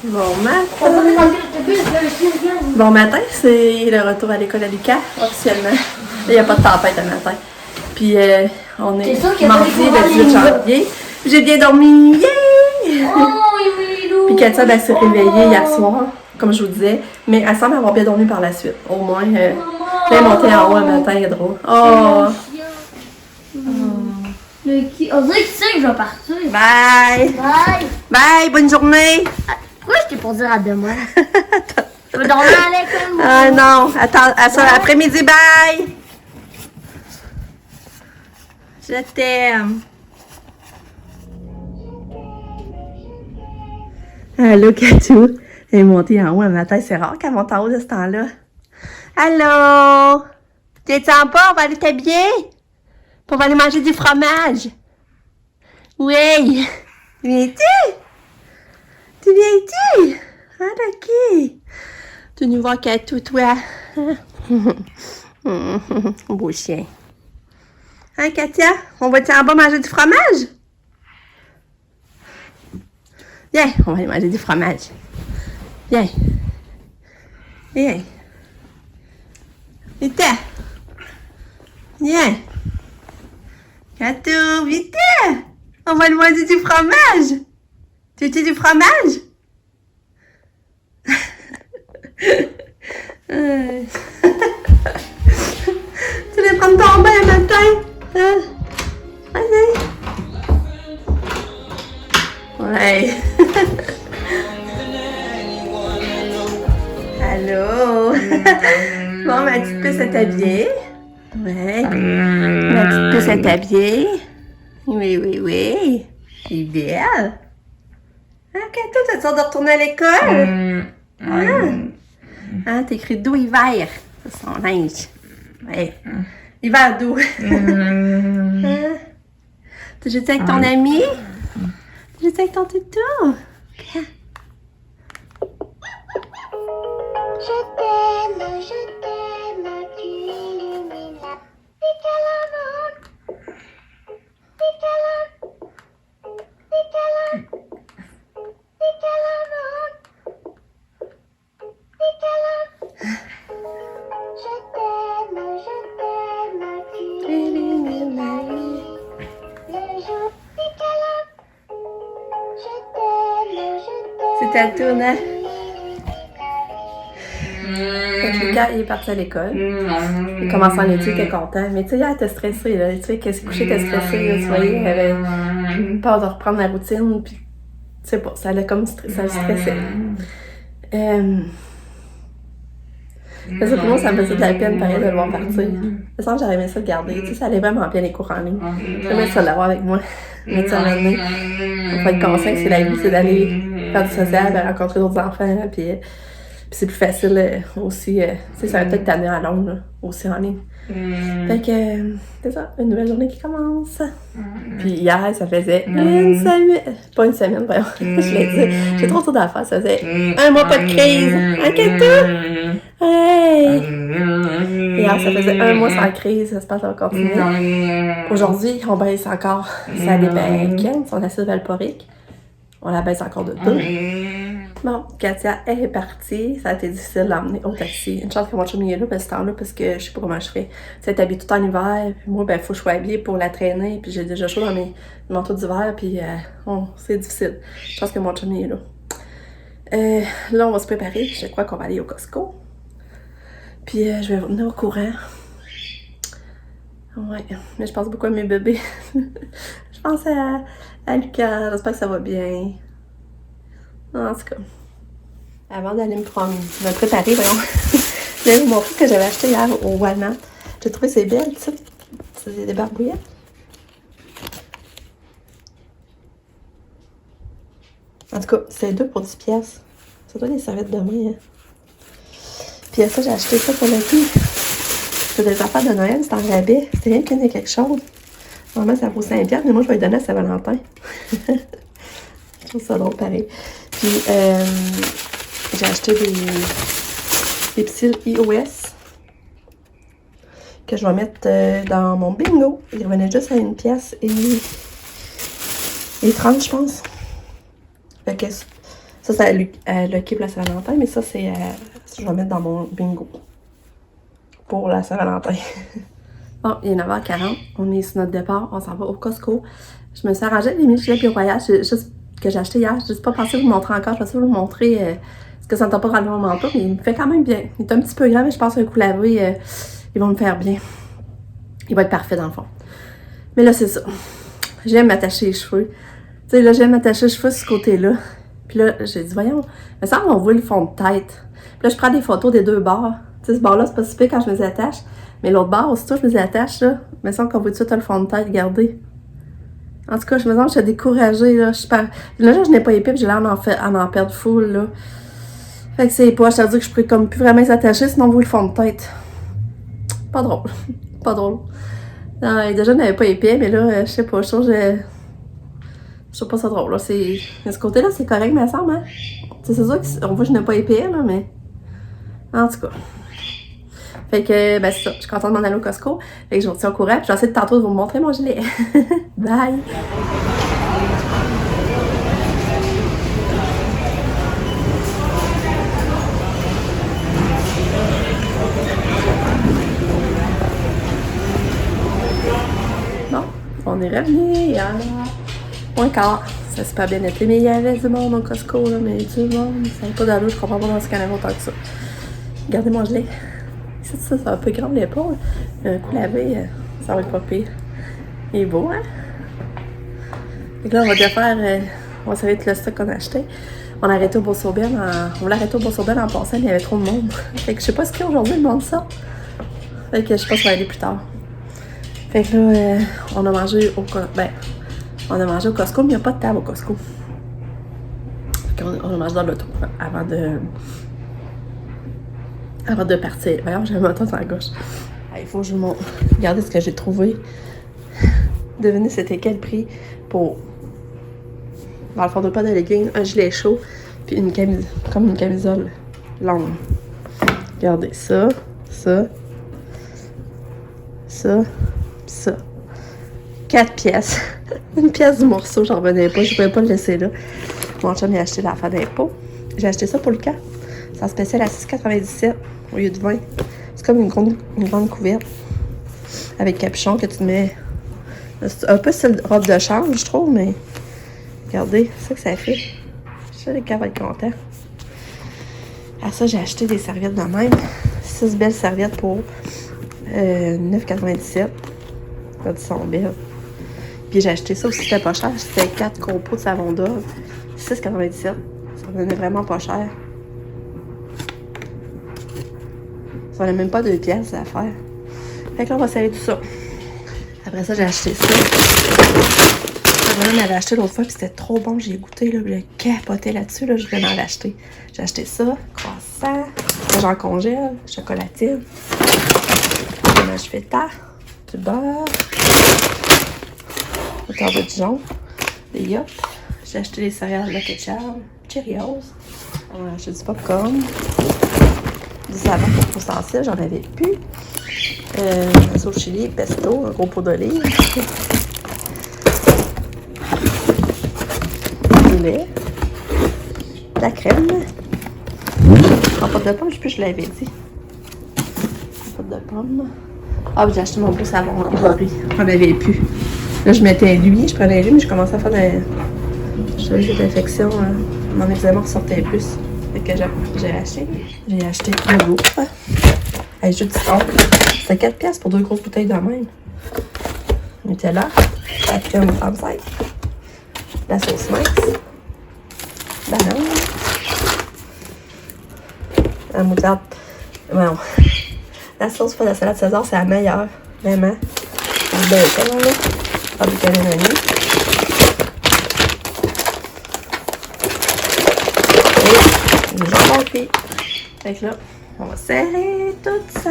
Bon matin! Bon matin, c'est le retour à l'école à Lucas, officiellement. Il n'y a pas de tempête le matin. Puis on est mardi le 18 janvier. J'ai bien dormi! Yeah! Puis Katia s'est réveillée hier soir, comme je vous disais. Mais elle semble avoir bien dormi par la suite. Au moins, elle est montée en haut le matin, elle est drôle. Oh! On dirait qu'il sait que je vais partir. Bye! Bye! Bye! Bonne journée! Pourquoi je t'ai pour dire à demain? Je vais dormir à l'école. Ah non! Attends, à ça, après-midi, bye! Je t'aime! Allô, Katou! Elle est montée en haut un matin. C'est rare qu'elle monte en haut de ce temps-là. Allô? T'es en bas? On va aller t'habiller? Puis on va aller manger du fromage. Oui! Viens-tu? Tu viens-tu? Ah, ok. Tu nous voir Katou, toi. Beau chien. Hein, Katia? On va-tu en bas manger du fromage? Viens, on va aller manger du fromage. Viens. Viens. Vite. Viens. Katou, vite. On va aller manger du fromage. Tu veux du fromage? Tu voulais prendre ton bain le matin? Hein? Vas-y. Ouais. Allô? Bon, ma petite puce est habillée. Ouais. Ma petite puce est habillée. Oui, oui, oui. Elle est belle. Ah, Katou, t'as hâte de retourner à l'école? Ah, t'as écrit doux hiver. C'est son linge. Ouais. Hiver doux. Hein? T'as joué avec ton ami? T'as joué avec ton toutou? Je t'aime, tu illumines la pique à l'amour. Pique à l'amour. Pique à l'amour. Pique à l'amour. Pique à l'amour. Je t'aime, tu illumines ma vie. Le jour pique à l'amour. Je t'aime. C'est ta tourne, hein? Lucas, il est parti à l'école. Il commence en études, il était content. Mais tu sais, elle était stressée, là. Tu sais, qu'elle s'est couchée, elle était stressée, là. Tu voyais, elle avait peur de reprendre la routine. Puis, tu sais pas, ça allait comme ça le stressait. Mais ça, pour moi, ça me faisait de la peine, pareil, de le voir partir. Je sens que j'aurais aimé ça le garder. Tu sais, ça allait vraiment bien les cours en ligne. J'aimais ça l'avoir avec moi. Mais tu sais, à un moment donné, il faut être conscient que c'est la vie, c'est d'aller faire du social, de rencontrer d'autres enfants. Puis c'est plus facile aussi, tu sais, ça va peut-être t'amener à Londres, là, aussi en ligne. Fait que, c'est ça, une nouvelle journée qui commence. Puis hier, ça faisait une semaine, pas une semaine, voyons, je l'ai dit, j'ai trop d'affaires, ça faisait un mois pas de crise. Un Katou! Hey! Hier, ça faisait un mois sans crise, j'espère que ça va continuer. Aujourd'hui, on baisse encore sa débèque, son acide valporique. On la baisse encore de 2. Bon, Katia, elle est partie. Ça a été difficile de l'emmener au taxi. Une chance que mon chum est là, ce temps-là, parce que je sais pas comment je fais. Tu sais, t'habilles tout en hiver, puis moi, ben, faut que je sois habillée pour la traîner, puis j'ai déjà chaud dans mes manteaux d'hiver, puis c'est difficile. Je pense que mon chum est là. Là, on va se préparer. Je crois qu'on va aller au Costco. Puis je vais vous tenir au courant. Ouais, mais je pense beaucoup à mes bébés. Je pense à Lucas. J'espère que ça va bien. En tout cas, avant d'aller me préparer, voyons, j'ai vu mon truc que j'avais acheté hier au Walmart. J'ai trouvé ces belles, tu sais, c'est des barbouillettes. En tout cas, c'est 2 pour 10 piastres. Ça doit être des serviettes de main, hein. Puis ça, j'ai acheté ça pour la vie. C'est des affaires de Noël, c'est en rabais. C'est rien qu'il y ait quelque chose. Normalement, ça vaut 5 piastres, mais moi, je vais lui donner à Saint-Valentin. Je trouve ça drôle, pareil. Puis, j'ai acheté des petits iOS que je vais mettre dans mon bingo. Il revenait juste à 1 pièce et 30, je pense. Fait que Ça, c'est Lucky pour la Saint-Valentin, mais ça, c'est... je vais mettre dans mon bingo. Pour la Saint-Valentin. Bon, il est 9h40. On est sur notre départ. On s'en va au Costco. Je me suis arrangée avec les mini-gilets puis au voyage juste que j'ai acheté hier. Je ne suis pas pensé vous le montrer encore. Je vais essayer de vous montrer parce que ça ne t'a pas relevé mon manteau, mais il me fait quand même bien. Il est un petit peu grand, mais je pense qu'un coup lavé, ils vont me faire bien. Il va être parfait dans le fond. Mais là, c'est ça. J'aime m'attacher les cheveux. Tu sais, là, j'aime m'attacher les cheveux sur ce côté-là. Puis là, j'ai dit, voyons, mais ça, on voit le fond de tête. Puis là, je prends des photos des deux bords. Tu sais, ce bord-là, c'est pas si pire quand je me les attache. Mais l'autre bord, aussitôt je me les attache, là, il me semble qu'on voit tout de suite le fond de tête, regardez. En tout cas, je me sens que je suis découragée, là. Là, je n'ai pas épais, puis j'ai l'air en perdre full, là. Fait que c'est pas, je te dis que je pourrais comme plus vraiment les attacher, sinon on voit le fond de tête. Pas drôle. Pas drôle. Non, déjà, je n'avais pas épais, mais là, je sais pas, je trouve pas ça drôle, là. Mais ce côté-là, c'est correct, mais ça semble, hein. C'est sûr qu'on voit que je n'ai pas épais, là, mais... En tout cas. Fait que, ben c'est ça, je suis contente de m'en aller au Costco. Fait que je vous retiens au courant, puis je vais essayer tantôt de vous montrer mon gilet. Bye! Bon, on est revenu hier. Moins quart. Ça s'est pas bien été, mais il y avait du monde au Costco, là, mais du monde, ça n'avait pas d'allure, je comprends pas dans ce canal autant que ça. Regardez mon gilet. Ça, c'est un peu grand de l'épaule. Un coup lavé, ça va être pas pire. Il est beau, hein? Et là, on va déjà faire... on va s'arrêter le stock qu'on a acheté. On a arrêté au Bourse-Aubin. On l'a arrêté au Bourse-Aubin en passant, il y avait trop de monde. Fait que je sais pas ce qu'il y a aujourd'hui, le monde ça. Fait que je sais pas si on va aller plus tard. Fait que là, on a mangé au... on a mangé au Costco, mais il n'y a pas de table au Costco. Fait qu'on a mangé dans l'auto avant de partir. Voyons, j'ai un moton sur la gauche. Il faut que je vous montre. Regardez ce que j'ai trouvé. Devinez c'était quel prix pour... Dans le fond de pas de leggings, un gilet chaud, puis une camisole, comme une camisole longue. Regardez ça, ça, ça, ça. 4 pièces. Une pièce du morceau, j'en revenais pas, je pouvais pas le laisser là. Mon chum il a acheté l'affaire d'impôt. J'ai acheté ça pour le camp. C'est en spécial à 6,97 au lieu de 20. C'est comme une grande couverte avec capuchon que tu te mets. C'est un peu style robe de chambre, je trouve, mais regardez, c'est ça que ça fait. Je sais que les gars vont être contents. À ça, j'ai acheté des serviettes de même. 6 belles serviettes pour 9,97. Elles sont belles. Puis j'ai acheté ça aussi, c'était pas cher. C'était 4 gros pots de savon d'Oeuvre. 6,97. Ça revenait vraiment pas cher. Ça valait même pas 2 pièces à faire. Fait que là, on va serrer tout ça. Après ça, j'ai acheté ça. On avait acheté l'autre fois, puis c'était trop bon. J'ai goûté, là, j'ai capoté là-dessus. Là, je vais m'en l'acheter. J'ai acheté ça, croissant, j'en congèle, chocolatine, fromage feta, du beurre, du beurre de Dijon, des yachts. J'ai acheté des céréales de ketchup, Cheerios. J'ai acheté du popcorn, du savon pour ustensiles, j'en avais plus. La sauce chili, pesto, un gros pot d'olive. Du lait. De la crème. En pâte de pomme, je sais plus, je l'avais dit. En pâte de pomme. Ah, j'ai acheté mon gros savon Ivory. J'en avais plus. Là, je mettais lui, je prenais lui, mais je commençais à faire des... Je savais que l'infection, mon eczéma ressortait plus. Fait que j'ai acheté. J'ai acheté le gouffre. Avec jus de citron. C'était 4 pièces pour 2 grosses bouteilles de même. Nutella. La crème femme sec. La sauce mince. Banane. La moutarde. Non. La sauce pour la salade César, c'est la meilleure. Vraiment. Du bacon, là. Pas du caneloni. Et du jambon cuit. Fait que là, on va serrer tout ça.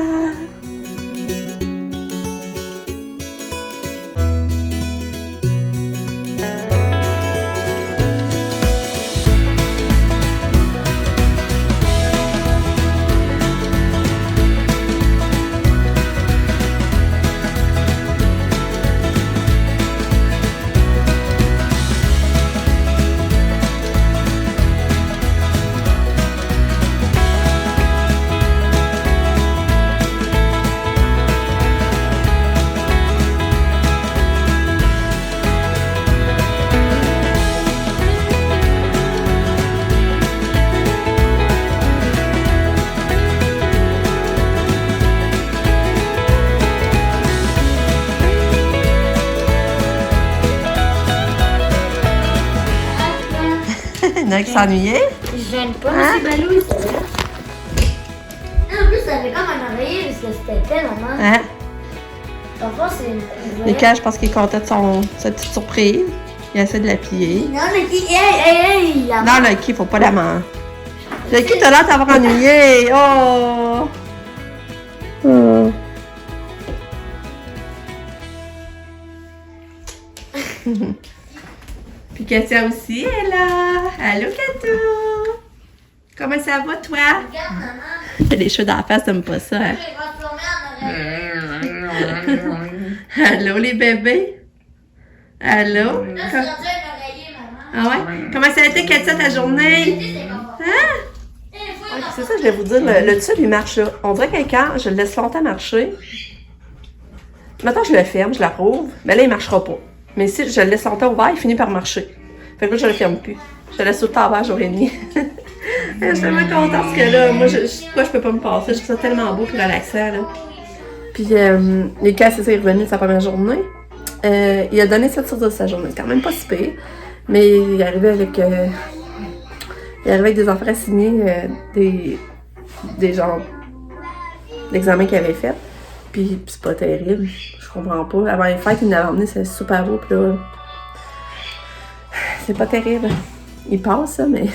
dirait qu'il s'ennuyait. Je gêne pas, Hein? monsieur Balou, c'est vrai. En plus, ça fait comme un oreiller parce que c'était tellement. Hein? Parfois, c'est une couverte. Mika, je pense qu'il est content de sa petite surprise. Il essaie de la plier. Non, mais qui. Hey! La... Non, Lucky, faut pas la manger. Lucky, t'as l'air d'avoir ennuyé. Oh! Oh. Puis Katia aussi est là. Allô, Katou! Comment ça va, toi? Regarde, maman. T'as les cheveux dans la face, t'aimes pas ça, hein? Je vais transformer en oreiller. Allô, les bébés? Allô? Là, je suis rendue un oreiller, maman. Ah ouais? Comment ça a été, Katia, ta journée? C'est pas bon. Hein? Ouais, c'est ça, je vais vous dire, le tube, il marche là. On dirait que quand je le laisse longtemps marcher, maintenant je le ferme, je la rouvre, mais là, il marchera pas. Mais si je le laisse longtemps ouvert, il finit par marcher. Fait que là, je le ferme plus. Je le laisse tout le temps ouvert, jour et nuit. Je suis tellement contente parce que là, moi, je peux pas me passer. Je trouve ça tellement beau et relaxant, là. Puis, Lucas, c'est ça, il est revenu de sa première journée. Il a donné 7 sur 10 de sa journée. C'est quand même pas si pire. Mais il est arrivé avec... il est arrivé avec des enfants signés, des genres d'examens qu'il avait fait. Puis c'est pas terrible, je comprends pas. Avant les fêtes, il nous avait emmené, c'est super beau, puis là, c'est pas terrible. Il passe ça, mais